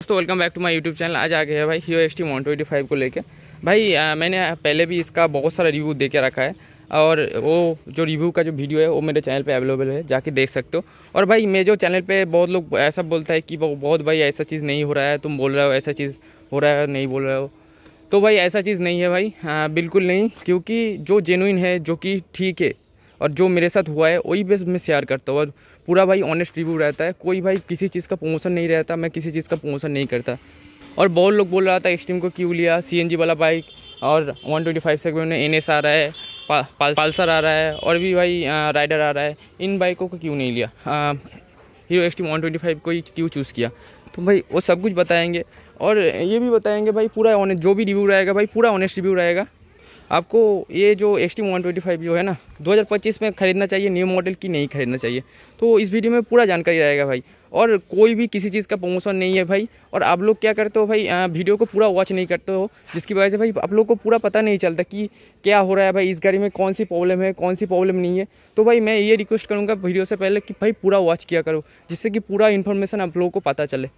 दोस्तों welcome back to my YouTube channel. आज आ गया है भाई हीरो एक्सटी 125 को लेके। भाई मैंने पहले भी इसका बहुत सारा रिव्यू दे के रखा है और वो जो रिव्यू का जो वीडियो है वो मेरे चैनल पे अवेलेबल है, जाके देख सकते हो। और भाई मैं जो चैनल पे बहुत लोग ऐसा बोलता है कि बहुत भाई ऐसा चीज़ नहीं हो रहा है, तुम बोल रहे हो ऐसा चीज़ हो रहा है, नहीं बोल रहे हो। तो भाई ऐसा चीज़ नहीं है भाई, बिल्कुल नहीं, क्योंकि जो जेन्युइन है, जो कि ठीक है और जो मेरे साथ हुआ है वही बेस मैं शेयर करता हूँ। और पूरा भाई ऑनेस्ट रिव्यू रहता है, कोई भाई किसी चीज़ का प्रमोशन नहीं रहता, मैं किसी चीज़ का प्रमोशन नहीं करता। और बहुत लोग बोल रहा था एक्सट्रीम को क्यों लिया, सीएनजी वाला बाइक और 125 सेगमेंट में एनएस आ रहा है, पल्सर आ रहा है और भी भाई राइडर आ रहा है, इन बाइकों को क्यों नहीं लिया, हीरो एक्सट्रीम 125 को ही क्यों चूज़ किया। तो भाई वो सब कुछ बताएंगे और ये भी बताएंगे भाई पूरा ऑनेस्ट, जो भी रिव्यू रहेगा भाई पूरा ऑनेस्ट रिव्यू रहेगा। आपको ये जो एक्सट्रीम 125 जो है ना 2025 में ख़रीदना चाहिए, न्यू मॉडल की नहीं ख़रीदना चाहिए, तो इस वीडियो में पूरा जानकारी रहेगा भाई। और कोई भी किसी चीज़ का प्रमोशन नहीं है भाई। और आप लोग क्या करते हो भाई, वीडियो को पूरा वॉच नहीं करते हो, जिसकी वजह से भाई आप लोग को पूरा पता नहीं चलता कि क्या हो रहा है भाई, इस गाड़ी में कौन सी प्रॉब्लम है, कौन सी प्रॉब्लम नहीं है। तो भाई मैं ये रिक्वेस्ट करूँगा वीडियो से पहले कि भाई पूरा वॉच किया करो, जिससे कि पूरा इन्फॉर्मेशन आप लोगों को पता चले।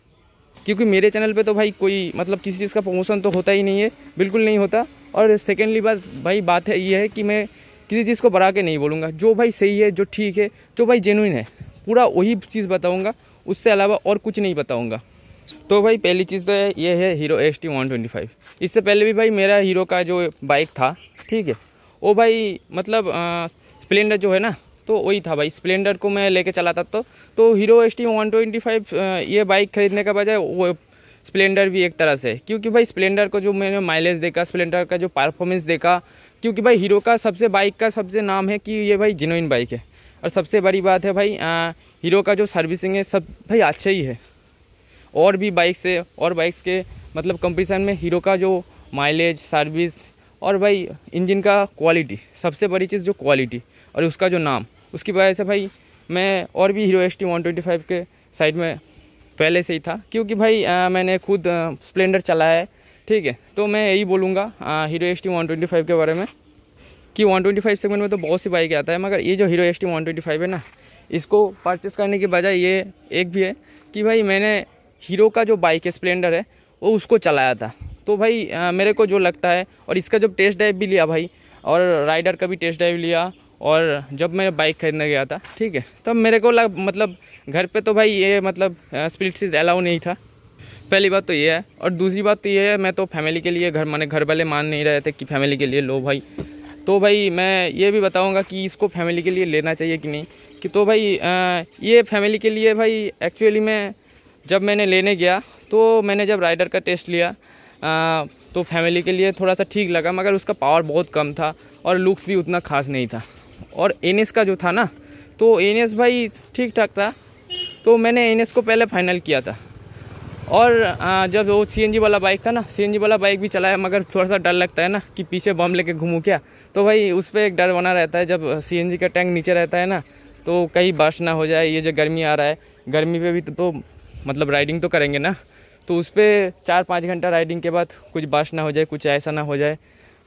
क्योंकि मेरे चैनल पे तो भाई कोई मतलब किसी चीज़ का प्रमोशन तो होता ही नहीं है, बिल्कुल नहीं होता। और सेकेंडली बात है ये है कि मैं किसी चीज़ को बढ़ा के नहीं बोलूँगा, जो भाई सही है, जो ठीक है, जो भाई जेन्युइन है, पूरा वही चीज़ बताऊँगा, उससे अलावा और कुछ नहीं बताऊँगा। तो भाई पहली चीज़ तो ये है हीरो एक्सटी 125। इससे पहले भी भाई मेरा हीरो का जो बाइक था, ठीक है, वो भाई मतलब स्प्लेंडर जो है ना, तो वही था भाई, स्प्लेंडर को मैं लेके चलाता तो हीरो एक्सटी 125 ये बाइक खरीदने का बजाय वो स्प्लेंडर भी एक तरह से, क्योंकि भाई स्प्लेंडर को जो मैंने माइलेज देखा, स्प्लेंडर का जो परफॉर्मेंस देखा, क्योंकि भाई हीरो का बाइक का सबसे नाम है कि ये भाई जेन्युइन बाइक है। और सबसे बड़ी बात है भाई हीरो का जो सर्विसिंग है सब भाई अच्छा ही है। और भी बाइक से और बाइक्स के मतलब कंपैरिजन में हीरो का जो माइलेज, सर्विस और भाई इंजन का क्वालिटी, सबसे बड़ी चीज़ जो क्वालिटी और उसका जो नाम, उसकी वजह से भाई मैं और भी हीरो एक्सटी 125 के साइड में पहले से ही था। क्योंकि भाई मैंने खुद स्प्लेंडर चलाया है, ठीक है। तो मैं यही बोलूँगा हीरो एक्सटी 125 के बारे में कि 125 सेगमेंट में तो बहुत सी बाइक आता है, मगर ये जो हीरो एक्सटी 125 है ना, इसको परचेस करने के बजाय ये एक भी है कि भाई मैंने हीरो का जो बाइक है स्प्लेंडर है वो उसको चलाया था। तो भाई मेरे को जो लगता है, और इसका जब टेस्ट ड्राइव भी लिया भाई, और राइडर का भी टेस्ट ड्राइव लिया, और जब मैं बाइक खरीदने गया था, ठीक है, तब मेरे को मतलब घर पे तो भाई ये मतलब स्प्लिट सीट अलाउ नहीं था। पहली बात तो ये है। और दूसरी बात तो ये है, मैं तो फैमिली के लिए घर वाले मान नहीं रहे थे कि फैमिली के लिए लो भाई। तो भाई मैं ये भी बताऊंगा कि इसको फैमिली के लिए लेना चाहिए कि नहीं, कि तो भाई ये फैमिली के लिए भाई एक्चुअली में जब मैंने लेने गया तो मैंने जब राइडर का टेस्ट लिया तो फैमिली के लिए थोड़ा सा ठीक लगा, मगर उसका पावर बहुत कम था और लुक्स भी उतना खास नहीं था। और एनएस का जो था ना, तो एनएस भाई ठीक ठाक था, तो मैंने एनएस को पहले फाइनल किया था। और जब वो सीएनजी वाला बाइक था ना, सीएनजी वाला बाइक भी चलाया, मगर थोड़ा सा डर लगता है ना कि पीछे बम लेके घूमूँ क्या, तो भाई उस पर एक डर बना रहता है। जब सीएनजी का टैंक नीचे रहता है ना, तो कहीं बर्स्ट ना हो जाए। ये जो गर्मी आ रहा है, गर्मी पे भी तो मतलब राइडिंग तो करेंगे ना, तो उस पर 4-5 घंटा राइडिंग के बाद कुछ बर्स्ट ना हो जाए, कुछ ऐसा ना हो जाए,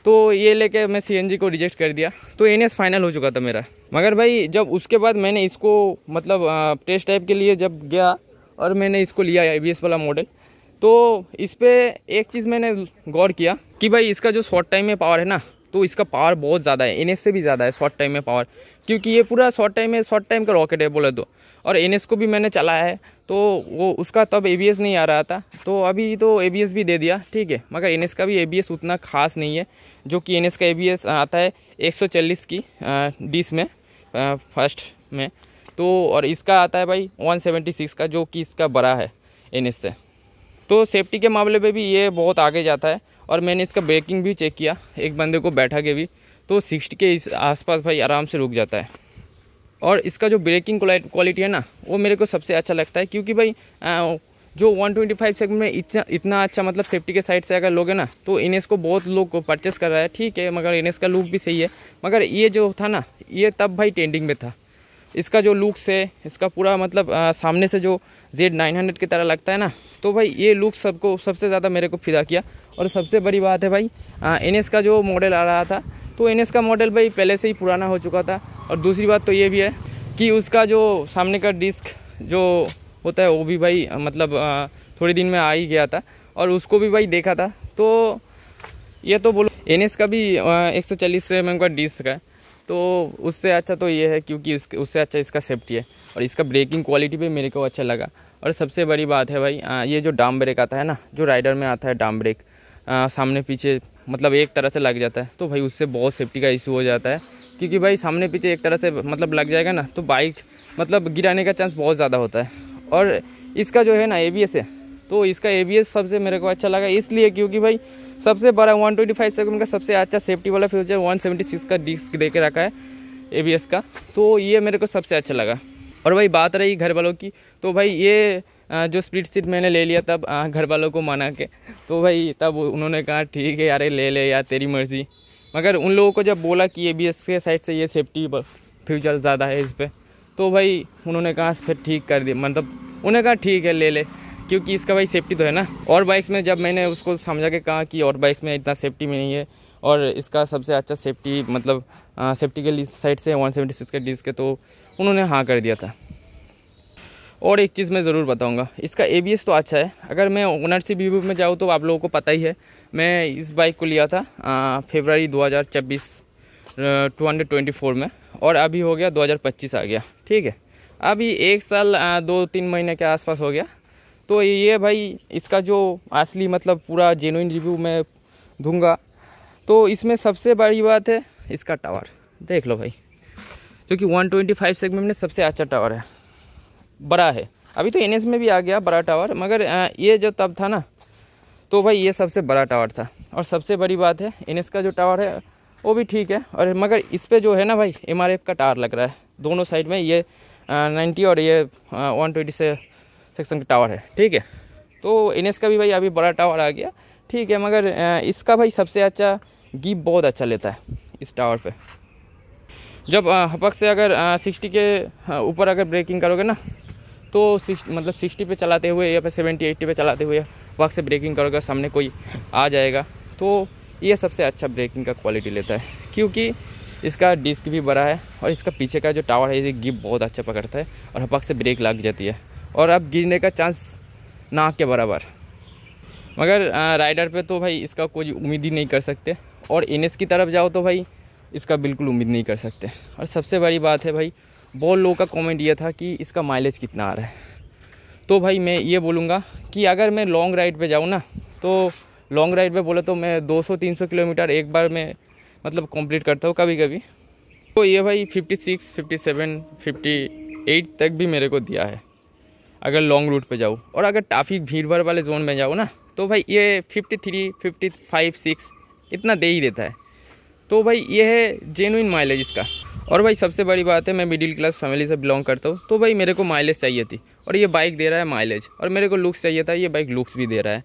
तो ये लेके मैं सीएनजी को रिजेक्ट कर दिया। तो एनएस फाइनल हो चुका था मेरा। मगर भाई जब उसके बाद मैंने इसको मतलब टेस्ट टाइप के लिए जब गया और मैंने इसको लिया एबीएस वाला मॉडल, तो इस पर एक चीज़ मैंने गौर किया कि भाई इसका जो शॉर्ट टाइम में पावर है ना, तो इसका पावर बहुत ज़्यादा है, एनएस से भी ज़्यादा है शॉर्ट टाइम में पावर। क्योंकि ये पूरा शॉर्ट टाइम का रॉकेट है बोले तो। और एनएस को भी मैंने चलाया है, तो वो उसका तब एबीएस नहीं आ रहा था, तो अभी तो एबीएस भी दे दिया, ठीक है। मगर एनएस का भी एबीएस उतना खास नहीं है, जो कि एनएस का एबीएस आता है 140 की डिस में फर्स्ट में, तो और इसका आता है भाई 176 का, जो कि इसका बड़ा है एनएस से। तो सेफ्टी के मामले पे भी ये बहुत आगे जाता है। और मैंने इसका ब्रेकिंग भी चेक किया एक बंदे को बैठा के भी, तो 60 के इस आसपास भाई आराम से रुक जाता है। और इसका जो ब्रेकिंग क्वालिटी है ना, वो मेरे को सबसे अच्छा लगता है। क्योंकि भाई जो 125 सेगमेंट में इतना अच्छा मतलब सेफ्टी के साइड से अगर लोगे ना, तो एनएस को बहुत लोग परचेस कर रहा है, ठीक है, मगर एनएस का लुक भी सही है। मगर ये जो था ना, ये तब भाई ट्रेंडिंग में था। इसका जो लुक्स है, इसका पूरा मतलब सामने से जो Z900 की तरह लगता है ना, तो भाई ये लुक सबको सबसे ज़्यादा मेरे को फिदा किया। और सबसे बड़ी बात है भाई एनएस का जो मॉडल आ रहा था, तो एनएस का मॉडल भाई पहले से ही पुराना हो चुका था। और दूसरी बात तो ये भी है कि उसका जो सामने का डिस्क जो होता है वो भी भाई मतलब थोड़े दिन में आ ही गया था और उसको भी भाई देखा था। तो ये तो बोलो NS का भी 140 mm का डिस्क है, तो उससे अच्छा तो ये है क्योंकि उससे अच्छा इसका सेफ्टी है और इसका ब्रेकिंग क्वालिटी भी मेरे को अच्छा लगा। और सबसे बड़ी बात है भाई ये जो डाम ब्रेक आता है ना, जो राइडर में आता है डाम ब्रेक, सामने पीछे मतलब एक तरह से लग जाता है तो भाई उससे बहुत सेफ्टी का इशू हो जाता है, क्योंकि भाई सामने पीछे एक तरह से मतलब लग जाएगा ना तो बाइक मतलब गिराने का चांस बहुत ज़्यादा होता है। और इसका जो है ना ABS है, तो इसका ABS सबसे मेरे को अच्छा लगा इसलिए क्योंकि भाई सबसे बड़ा 125 सेगमेंट का सबसे अच्छा सेफ्टी वाला फीचर 176 का डिस्क दे के रखा है ABS का, तो ये मेरे को सबसे अच्छा लगा। और भाई बात रही घर वालों की, तो भाई ये जो स्प्लिट सीट मैंने ले लिया तब घर वालों को मना के, तो भाई तब उन्होंने कहा ठीक है यार ले ले यार तेरी मर्ज़ी। मगर उन लोगों को जब बोला कि ABS के साइड से ये सेफ्टी फीचर ज़्यादा है इस पर, तो भाई उन्होंने कहा फिर ठीक कर दिया, मतलब उन्होंने कहा ठीक है ले ले, क्योंकि इसका भाई सेफ्टी तो है ना। और बाइक्स में जब मैंने उसको समझा के कहा कि और बाइक्स में इतना सेफ्टी में नहीं है और इसका सबसे अच्छा सेफ्टी मतलब सेफ्टी के साइड से 176 का डिस्क है, तो उन्होंने हाँ कर दिया था। और एक चीज़ मैं ज़रूर बताऊंगा, इसका ABS तो अच्छा है। अगर मैं ओनरशिप रिव्यू में जाऊँ तो आप लोगों को पता ही है, मैं इस बाइक को लिया था फरवरी 2024 224 में और अभी हो गया 2025 आ गया, ठीक है। अभी 1 साल 2-3 महीने के आसपास हो गया। तो ये भाई इसका जो असली मतलब पूरा जेन्युइन रिव्यू मैं दूंगा, तो इसमें सबसे बड़ी बात है इसका टावर। देख लो भाई, क्योंकि 125 सेगमेंट में सबसे अच्छा टावर है, बड़ा है। अभी तो NS में भी आ गया बड़ा टावर, मगर ये जो तब था ना, तो भाई ये सबसे बड़ा टावर था। और सबसे बड़ी बात है NS का जो टावर है वो भी ठीक है, और मगर इस पर जो है ना भाई MRF का टावर लग रहा है दोनों साइड में, ये 90 और ये 120 से सेक्शन का टावर है, ठीक है। तो NS का भी भाई अभी बड़ा टावर आ गया, ठीक है, मगर इसका भाई सबसे अच्छा गिप बहुत अच्छा लेता है इस टावर पे। जब हपक से अगर 60 के ऊपर अगर ब्रेकिंग करोगे ना, तो 60 पे चलाते हुए या फिर 70-80 पे चलाते हुए वक्त से ब्रेकिंग करोगे, सामने कोई आ जाएगा, तो ये सबसे अच्छा ब्रेकिंग का क्वालिटी लेता है, क्योंकि इसका डिस्क भी बड़ा है और इसका पीछे का जो टावर है ये गिप बहुत अच्छा पकड़ता है और हपक से ब्रेक लग जाती है और अब गिरने का चांस ना के बराबर। मगर राइडर पे तो भाई इसका कोई उम्मीद ही नहीं कर सकते, और NS की तरफ जाओ तो भाई इसका बिल्कुल उम्मीद नहीं कर सकते। और सबसे बड़ी बात है भाई, बहुत लोगों का कमेंट ये था कि इसका माइलेज कितना आ रहा है, तो भाई मैं ये बोलूँगा कि अगर मैं लॉन्ग राइड पे जाऊँ ना, तो लॉन्ग राइड पे बोले तो मैं 200-300 किलोमीटर एक बार में मतलब कंप्लीट करता हूँ कभी कभी। तो ये भाई 56, 57, 58 तक भी मेरे को दिया है अगर लॉन्ग रूट पे जाऊँ। और अगर ट्रैफिक भीड़ भाड़ वाले जोन में जाऊँ ना, तो भाई ये 53, 55, 6 इतना दे ही देता है। तो भाई ये है जेन्युइन माइलेज इसका। और भाई सबसे बड़ी बात है, मैं मिडिल क्लास फैमिली से बिलोंग करता हूँ, तो भाई मेरे को माइलेज चाहिए थी और ये बाइक दे रहा है माइलेज, और मेरे को लुक्स चाहिए था, ये बाइक लुक्स भी दे रहा है।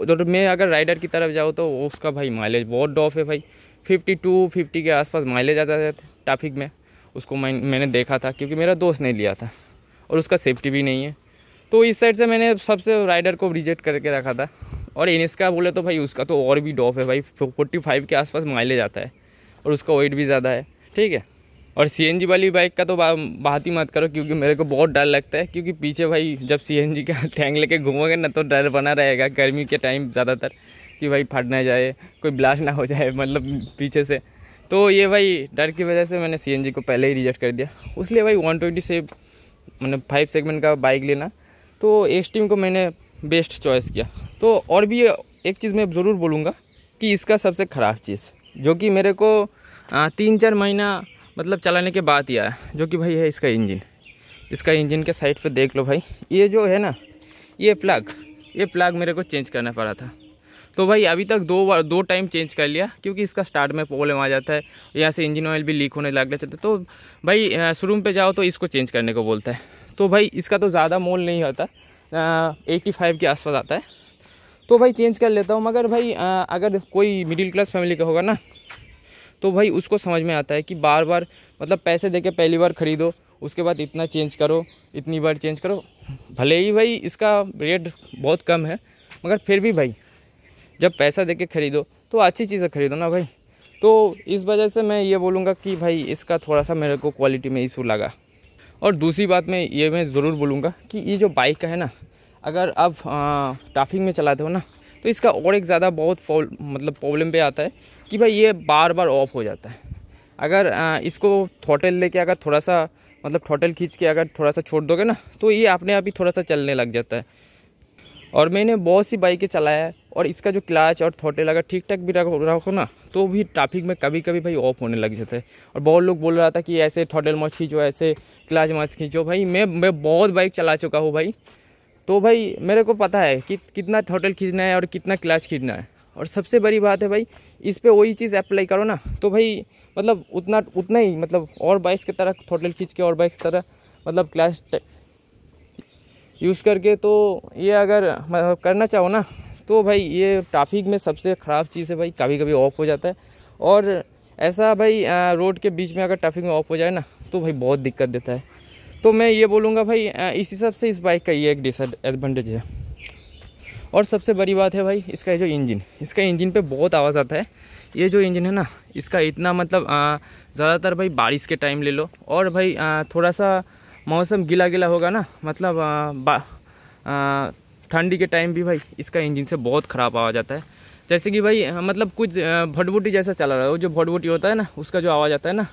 तो मैं अगर राइडर की तरफ जाऊँ तो उसका भाई माइलेज बहुत डॉफ है भाई, 52-50 के आसपास माइलेज आता है ट्रैफिक में। उसको मैंने देखा था, क्योंकि मेरा दोस्त नहीं लिया था और उसका सेफ्टी भी नहीं है, तो इस साइड से मैंने सबसे राइडर को रिजेक्ट करके रखा था। और NS का बोले तो भाई उसका तो और भी डॉफ है भाई, 45 के आसपास माइलेज आता है और उसका वेट भी ज़्यादा है, ठीक है। और CNG वाली बाइक का तो बात ही मत करो, क्योंकि मेरे को बहुत डर लगता है, क्योंकि पीछे भाई जब CNG का टैंक लेके घूमोगे ना, तो डर बना रहेगा गर्मी के टाइम ज़्यादातर कि भाई फट ना जाए, कोई ब्लास्ट ना हो जाए मतलब पीछे से। तो ये भाई डर की वजह से मैंने CNG को पहले ही रिजेक्ट कर दिया। उसलिए भाई 120 से मतलब 5 सेगमेंट का बाइक लेना, तो एक्सट्रीम को मैंने बेस्ट चॉइस किया। तो और भी एक चीज़ मैं ज़रूर बोलूँगा कि इसका सबसे ख़राब चीज़ जो कि मेरे को 3-4 महीना मतलब चलाने के बाद ही आया, जो कि भाई है इसका इंजन। इसका इंजन के साइड पे देख लो भाई, ये जो है ना ये प्लग मेरे को चेंज करना पड़ा था। तो भाई अभी तक 2 टाइम चेंज कर लिया, क्योंकि इसका स्टार्ट में प्रॉब्लम आ जाता है, यहाँ से इंजन ऑयल भी लीक होने लग जाता है। तो भाई शोरूम पे जाओ तो इसको चेंज करने को बोलता है। तो भाई इसका तो ज़्यादा मोल नहीं होता, 85 के आसपास आता है, तो भाई चेंज कर लेता हूँ। मगर भाई अगर कोई मिडिल क्लास फैमिली का होगा ना, तो भाई उसको समझ में आता है कि बार बार मतलब पैसे देके पहली बार ख़रीदो, उसके बाद इतना चेंज करो, इतनी बार चेंज करो। भले ही भाई इसका रेट बहुत कम है, मगर फिर भी भाई जब पैसा देके ख़रीदो तो अच्छी चीज़ें ख़रीदो ना भाई। तो इस वजह से मैं ये बोलूँगा कि भाई इसका थोड़ा सा मेरे को क्वालिटी में इशू लगा। और दूसरी बात मैं ज़रूर बोलूँगा कि ये जो बाइक का है ना, अगर आप ट्रैफिक में चलाते हो ना तो इसका और एक ज़्यादा बहुत प्रॉब्लम पे आता है कि भाई ये बार बार ऑफ हो जाता है। अगर इसको थ्रॉटल लेके अगर थोड़ा सा थ्रॉटल खींच के अगर थोड़ा सा छोड़ दोगे ना तो ये अपने आप ही थोड़ा सा चलने लग जाता है। और मैंने बहुत सी बाइकें चलाया है और इसका जो क्लच और थ्रॉटल अगर ठीक ठाक भी रखो ना तो भी ट्रैफिक में कभी कभी भाई ऑफ होने लग जाता है। और बहुत लोग बोल रहा था कि ऐसे थ्रॉटल मत खींचो, ऐसे क्लच मत खींचो। भाई मैं बहुत बाइक चला चुका हूँ भाई, तो भाई मेरे को पता है कि कितना थ्रॉटल खींचना है और कितना क्लच खींचना है। और सबसे बड़ी बात है भाई, इस पर वही चीज़ अप्लाई करो ना तो भाई उतना ही और बाइक्स की तरह थ्रॉटल खींच के और बाइक्स की तरह क्लच यूज़ करके तो ये अगर करना चाहो ना तो भाई ये ट्रैफिक में सबसे ख़राब चीज़ है भाई, कभी कभी ऑफ हो जाता है। और ऐसा भाई रोड के बीच में अगर ट्रैफिक में ऑफ हो जाए ना तो भाई बहुत दिक्कत देता है। तो मैं ये बोलूँगा भाई इस हिसाब से इस बाइक का ये एक डिसएडवांटेज है। और सबसे बड़ी बात है भाई इसका जो इंजन, इसका इंजन पे बहुत आवाज़ आता है। ये जो इंजन है ना इसका इतना ज़्यादातर भाई बारिश के टाइम ले लो और भाई थोड़ा सा मौसम गीला गीला होगा ना ठंडी के टाइम भी भाई इसका इंजन से बहुत ख़राब आवाज़ आता है। जैसे कि भाई कुछ भटभुटी जैसा चला रहा है, वो जो भटभुटी होता है ना उसका जो आवाज़ आता है ना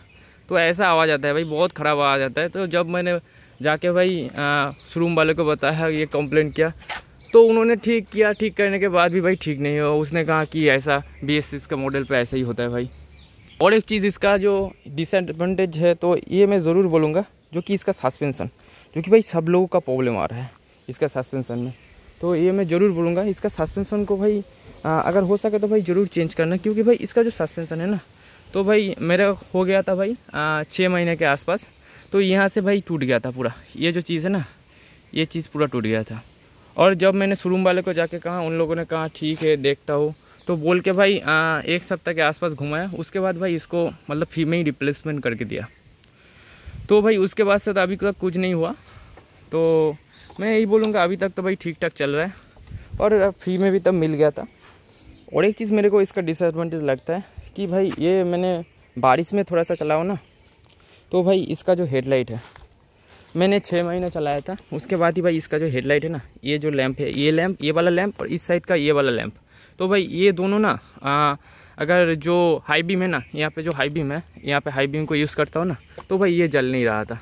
तो ऐसा आवाज़ आता है भाई, बहुत ख़राब आवाज़ आता है। तो जब मैंने जाके भाई शोरूम वाले को बताया, ये कंप्लेंट किया, तो उन्होंने ठीक किया। ठीक करने के बाद भी भाई ठीक नहीं हुआ। उसने कहा कि ऐसा BS6 का मॉडल पे ऐसा ही होता है भाई। और एक चीज़ इसका जो डिसएडवांटेज है तो ये मैं ज़रूर बोलूँगा, जो कि इसका सस्पेंसन, जो कि भाई सब लोगों का प्रॉब्लम आ रहा है इसका सस्पेंसन में। तो ये मैं ज़रूर बोलूँगा इसका सस्पेंसन को भाई अगर हो सके तो भाई ज़रूर चेंज करना, क्योंकि भाई इसका जो सस्पेंसन है ना तो भाई मेरा हो गया था भाई 6 महीने के आसपास। तो यहाँ से भाई टूट गया था पूरा, ये जो चीज़ है ना ये चीज़ पूरा टूट गया था। और जब मैंने शोरूम वाले को जाके कहा, उन लोगों ने कहा ठीक है देखता हूँ, तो बोल के भाई 1 सप्ताह के आसपास घुमाया। उसके बाद भाई इसको फ्री में ही रिप्लेसमेंट करके दिया। तो भाई उसके बाद से तो अभी तक कुछ नहीं हुआ। तो मैं यही बोलूँगा अभी तक तो भाई ठीक ठाक चल रहा है और फ्री में भी तब मिल गया था। और एक चीज़ मेरे को इसका डिसएडवांटेज लगता है कि भाई ये मैंने बारिश में थोड़ा सा चलाओ ना तो भाई इसका जो हेडलाइट है, मैंने 6 महीने चलाया था, उसके बाद ही भाई इसका जो हेडलाइट है ना, ये जो लैंप है, ये वाला लैंप और इस साइड का ये वाला लैंप, तो भाई ये दोनों ना अगर जो हाई बीम है ना, यहाँ पे जो हाई बीम है, यहाँ पे हाई बीम को यूज़ करता हूँ ना तो भाई ये जल नहीं रहा था।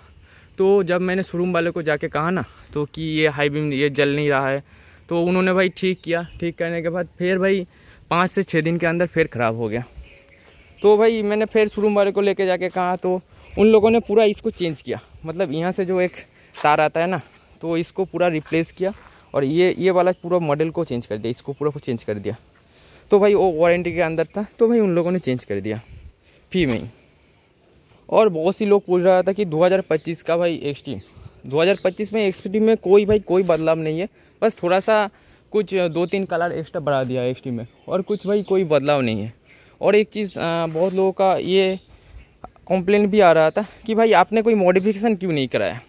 तो जब मैंने शोरूम वाले को जाके कहा ना तो कि ये हाई बीम ये जल नहीं रहा है, तो उन्होंने भाई ठीक किया। ठीक करने के बाद फिर भाई 5 से 6 दिन के अंदर फिर ख़राब हो गया। तो भाई मैंने फिर शोरूम वाले को लेके जाके कहा तो उन लोगों ने पूरा इसको चेंज किया। यहाँ से जो एक तार आता है ना तो इसको पूरा रिप्लेस किया और ये वाला पूरा मॉडल को चेंज कर दिया, इसको पूरा को चेंज कर दिया। तो भाई वो वारंटी के अंदर था तो भाई उन लोगों ने चेंज कर दिया फ्री में ही। और बहुत सी लोग पूछ रहा था कि 2025 का भाई एक्सट्रीम, 2025 में एक्सट्रीम में कोई बदलाव नहीं है, बस थोड़ा सा कुछ 2-3 कलर एक्स्ट्रा बढ़ा दिया है एक्सट्रीम में, और कुछ भाई कोई बदलाव नहीं है। और एक चीज़ बहुत लोगों का ये कंप्लेंट भी आ रहा था कि भाई आपने कोई मॉडिफिकेशन क्यों नहीं कराया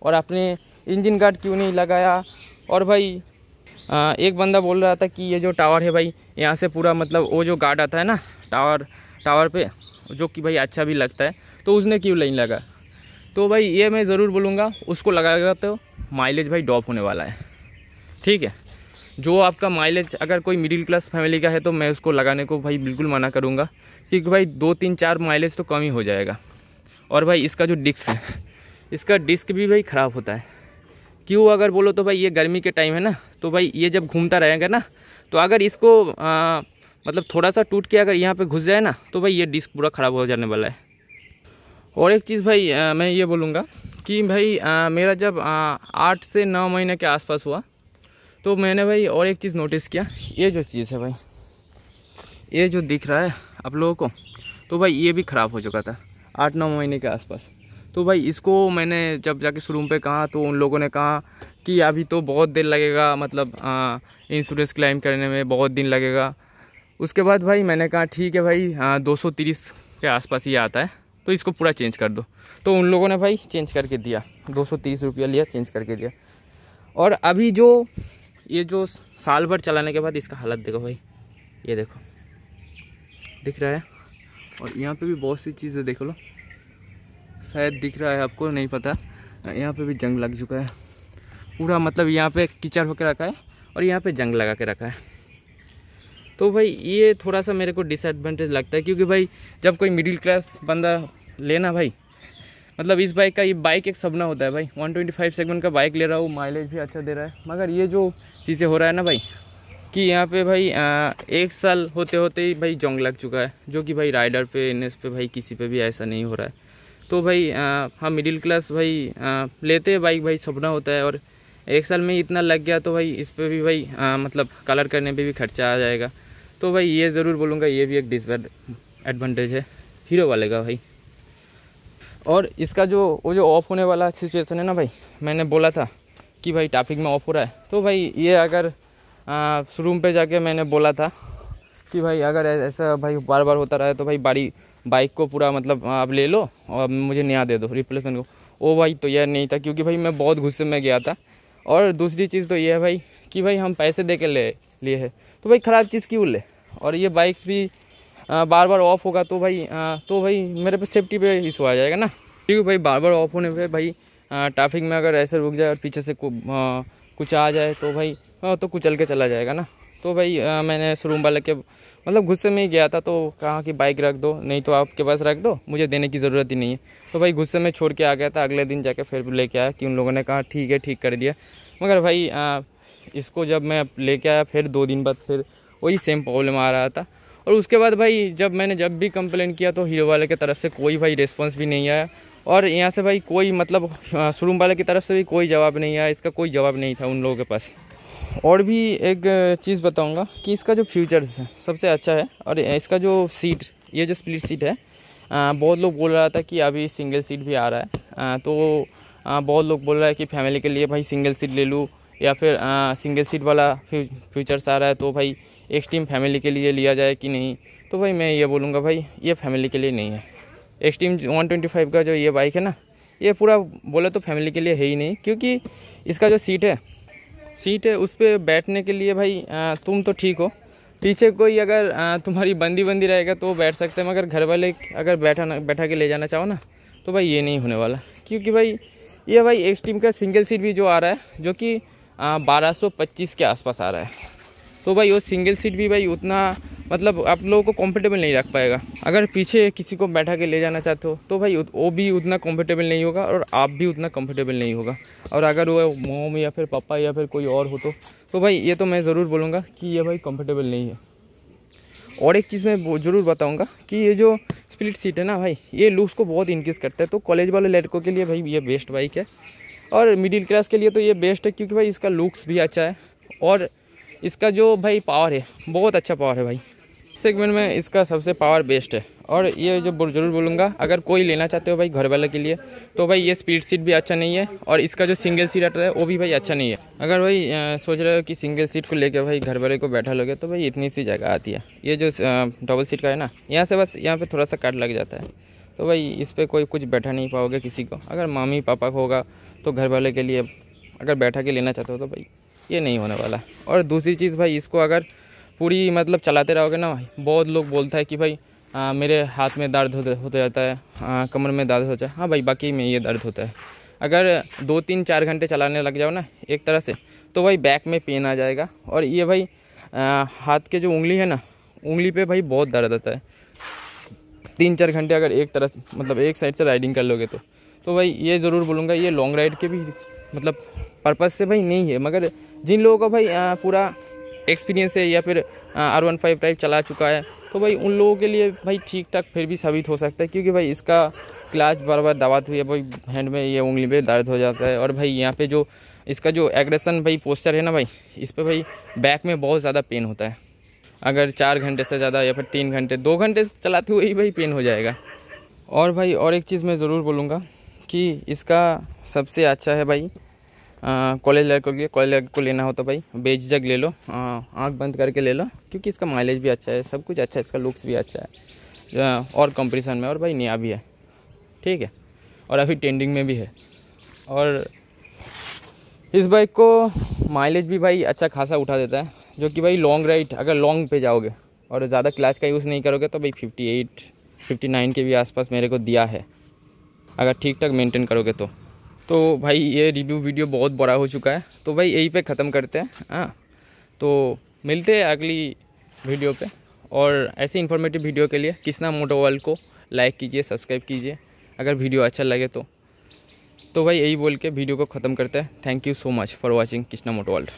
और आपने इंजन गार्ड क्यों नहीं लगाया। और भाई एक बंदा बोल रहा था कि ये जो टावर है भाई यहाँ से पूरा वो जो गार्ड आता है ना टावर पे, जो कि भाई अच्छा भी लगता है, तो उसने क्यों नहीं लगा। तो भाई ये मैं ज़रूर बोलूँगा उसको लगाएगा तो माइलेज भाई ड्रॉप होने वाला है। ठीक है, जो आपका माइलेज अगर कोई मिडिल क्लास फैमिली का है तो मैं उसको लगाने को भाई बिल्कुल मना करूँगा, क्योंकि भाई 2-3-4 माइलेज तो कम ही हो जाएगा। और भाई इसका जो डिस्क है, इसका डिस्क भी भाई ख़राब होता है। क्यों अगर बोलो तो भाई ये गर्मी के टाइम है ना, तो भाई ये जब घूमता रहेगा ना तो अगर इसको थोड़ा सा टूट के अगर यहाँ पे घुस जाए ना तो भाई ये डिस्क पूरा ख़राब हो जाने वाला है। और एक चीज़ भाई मैं ये बोलूँगा कि भाई मेरा जब 8 से 9 महीने के आसपास हुआ तो मैंने भाई और एक चीज़ नोटिस किया। ये जो चीज़ है भाई, ये जो दिख रहा है आप लोगों को, तो भाई ये भी ख़राब हो चुका था 8-9 महीने के आसपास। तो भाई इसको मैंने जब जाके शोरूम पे कहा तो उन लोगों ने कहा कि अभी तो बहुत देर लगेगा, इंश्योरेंस क्लेम करने में बहुत दिन लगेगा। उसके बाद भाई मैंने कहा ठीक है भाई 230 के आसपास ये आता है तो इसको पूरा चेंज कर दो। तो उन लोगों ने भाई चेंज करके दिया, 230 रुपया लिया, चेंज करके दिया। और अभी ये जो साल भर चलाने के बाद इसका हालत देखो भाई, ये देखो दिख रहा है। और यहाँ पे भी बहुत सी चीज़ें देख लो, शायद दिख रहा है आपको, नहीं पता, यहाँ पे भी जंग लग चुका है। पूरा मतलब यहाँ पे कीचड़ होकर रखा है और यहाँ पे जंग लगा के रखा है। तो भाई ये थोड़ा सा मेरे को डिसएडवांटेज लगता है, क्योंकि भाई जब कोई मिडिल क्लास बंदा लेना भाई, मतलब इस बाइक का, ये बाइक एक सपना होता है भाई। 125 सेगमेंट का बाइक ले रहा हूँ, माइलेज भी अच्छा दे रहा है, मगर ये जो चीज़ें हो रहा है ना भाई, कि यहाँ पे भाई 1 साल होते होते ही भाई जंग लग चुका है, जो कि भाई राइडर पे, एनएस पे भाई किसी पे भी ऐसा नहीं हो रहा है। तो भाई हम मिडिल क्लास भाई लेते हैं बाइक, भाई सपना होता है, और 1 साल में इतना लग गया तो भाई इस पर भी भाई मतलब कलर करने पे भी खर्चा आ जाएगा। तो भाई ये ज़रूर बोलूँगा, ये भी एक डिसएडवांटेज है हीरो वाले का भाई। और इसका जो वो जो ऑफ़ होने वाला सिचुएशन है ना भाई, मैंने बोला था कि भाई ट्रैफिक में ऑफ हो रहा है, तो भाई ये अगर शोरूम पे जाके मैंने बोला था कि भाई अगर ऐसा भाई बार बार होता रहा है तो भाई बाइक को पूरा मतलब आप ले लो और मुझे नया दे दो रिप्लेसमेंट को। वो भाई तो यह नहीं था, क्योंकि भाई मैं बहुत गुस्से में गया था। और दूसरी चीज़ तो ये है भाई कि भाई हम पैसे दे के लिए है तो भाई ख़राब चीज़ क्यों ले। और ये बाइक्स भी बार बार ऑफ होगा तो भाई मेरे पे सेफ्टी पे इशू आ जाएगा ना, क्योंकि भाई बार बार ऑफ होने पे भाई ट्रैफिक में अगर ऐसे रुक जाए और पीछे से कुछ आ जाए तो भाई तो कुचल के चला जाएगा ना। तो भाई मैंने शोरूम वाले के मतलब गुस्से में ही गया था, तो कहा कि बाइक रख दो, नहीं तो आपके पास रख दो, मुझे देने की ज़रूरत ही नहीं है। तो भाई गुस्से में छोड़ के आ गया था। अगले दिन जाके फिर लेके आया कि उन लोगों ने कहा ठीक है, ठीक कर दिया। मगर भाई इसको जब मैं लेके आया फिर 2 दिन बाद फिर वही सेम प्रॉब्लम आ रहा था। और उसके बाद भाई जब भी कंप्लेन किया तो हीरो वाले की तरफ से कोई भाई रिस्पॉन्स भी नहीं आया, और यहाँ से भाई कोई मतलब शोरूम वाले की तरफ से भी कोई जवाब नहीं आया, इसका कोई जवाब नहीं था उन लोगों के पास। और भी एक चीज़ बताऊंगा कि इसका जो फीचर्स है सबसे अच्छा है, और इसका जो सीट, ये जो स्प्लिट सीट है, बहुत लोग बोल रहा था कि अभी सिंगल सीट भी आ रहा है, तो बहुत लोग बोल रहा है कि फैमिली के लिए भाई सिंगल सीट ले लूँ, या फिर सिंगल सीट वाला फीचर्स आ रहा है तो भाई एक्सट्रीम फैमिली के लिए लिया जाए कि नहीं। तो भाई मैं ये बोलूँगा भाई ये फैमिली के लिए नहीं है। एक्सट्रीम 125 का जो ये बाइक है ना, ये पूरा बोले तो फैमिली के लिए है ही नहीं, क्योंकि इसका जो सीट है उस पर बैठने के लिए भाई तुम तो ठीक हो, पीछे कोई अगर तुम्हारी बंदी रहेगा तो बैठ सकते हैं, मगर घर वाले अगर बैठा के ले जाना चाहो ना तो भाई ये नहीं होने वाला। क्योंकि भाई ये भाई एक्सट्रीम का सिंगल सीट भी जो आ रहा है, जो कि 1225 के आसपास आ रहा है, तो भाई वो सिंगल सीट भी भाई उतना मतलब आप लोगों को कंफर्टेबल नहीं रख पाएगा। अगर पीछे किसी को बैठा के ले जाना चाहते हो तो भाई वो भी उतना कंफर्टेबल नहीं होगा, और आप भी उतना कंफर्टेबल नहीं होगा। और अगर वो मॉम या फिर पापा या फिर कोई और हो तो भाई ये तो मैं ज़रूर बोलूँगा कि ये भाई कंफर्टेबल नहीं है। और एक चीज़ मैं ज़रूर बताऊँगा कि ये जो स्प्लिट सीट है ना भाई, ये लुक्स को बहुत इंक्रीज़ करता है। तो कॉलेज वाले लड़कों के लिए भाई ये बेस्ट बाइक है, और मिडिल क्लास के लिए तो ये बेस्ट है, क्योंकि भाई इसका लुक्स भी अच्छा है, और इसका जो भाई पावर है बहुत अच्छा पावर है भाई। सेगमेंट में इसका सबसे पावर बेस्ट है। और ये जो ज़रूर बोलूँगा, अगर कोई लेना चाहते हो भाई घर वाले के लिए, तो भाई ये स्पीड सीट भी अच्छा नहीं है, और इसका जो सिंगल सीट आता है वो भी भाई अच्छा नहीं है। अगर भाई सोच रहे हो कि सिंगल सीट को लेकर भाई घर वाले को बैठा लोगे तो भाई इतनी सी जगह आती है। ये जो डबल सीट का है ना, यहाँ से बस यहाँ पर थोड़ा सा कट लग जाता है, तो भाई इस पर कोई कुछ बैठा नहीं पाओगे किसी को। अगर मम्मी पापा को होगा तो घर वाले के लिए अगर बैठा के लेना चाहते हो तो भाई ये नहीं होने वाला। और दूसरी चीज़ भाई, इसको अगर पूरी मतलब चलाते रहोगे ना भाई, बहुत लोग बोलता है कि भाई मेरे हाथ में दर्द होता जाता है, कमर में दर्द होता है। हाँ भाई, बाकी में ये दर्द होता है। अगर 2-3-4 घंटे चलाने लग जाओ ना एक तरह से, तो भाई बैक में पेन आ जाएगा। और ये भाई हाथ के जो उंगली है ना, उंगली पे भाई बहुत दर्द आता है। 3-4 घंटे अगर एक तरह से मतलब एक साइड से राइडिंग कर लोगे तो भाई ये ज़रूर बोलूँगा, ये लॉन्ग राइड के भी मतलब पर्पज़ से भाई नहीं है। मगर जिन लोगों का भाई पूरा एक्सपीरियंस है या फिर R15 टाइप चला चुका है, तो भाई उन लोगों के लिए भाई ठीक ठाक फिर भी साबित हो सकता है। क्योंकि भाई इसका क्लच बार बार दबाते हुए भाई हैंड में ये उंगली पे दर्द हो जाता है। और भाई यहाँ पे जो इसका जो एग्रेशन भाई पोस्चर है ना भाई, इस पर भाई बैक में बहुत ज़्यादा पेन होता है। अगर 4 घंटे से ज़्यादा या फिर 3 घंटे 2 घंटे चलाते हुए ही भाई पेन हो जाएगा। और भाई और एक चीज़ मैं ज़रूर बोलूँगा कि इसका सबसे अच्छा है भाई कॉलेज लड़कों के लिए। कॉलेज लड़कों को लेना हो तो भाई बेझिझक ले लो, आँख बंद करके ले लो, क्योंकि इसका माइलेज भी अच्छा है, सब कुछ अच्छा है, इसका लुक्स भी अच्छा है और कंपटीशन में, और भाई नया भी है, ठीक है, और अभी ट्रेंडिंग में भी है। और इस बाइक को माइलेज भी भाई अच्छा खासा उठा देता है, जो कि भाई लॉन्ग राइड अगर लॉन्ग पे जाओगे और ज़्यादा क्लच का यूज़ नहीं करोगे तो भाई 58-59 के भी आसपास मेरे को दिया है, अगर ठीक ठाक मेंटेन करोगे तो। तो भाई ये रिव्यू वीडियो बहुत बड़ा हो चुका है, तो भाई यहीं पे ख़त्म करते हैं। हाँ, तो मिलते हैं अगली वीडियो पे, और ऐसे इन्फॉर्मेटिव वीडियो के लिए कृष्णा मोटो वर्ल्ड को लाइक कीजिए, सब्सक्राइब कीजिए अगर वीडियो अच्छा लगे तो भाई यही बोल के वीडियो को ख़त्म करते हैं। Thank you so much for watching Krishna moto world.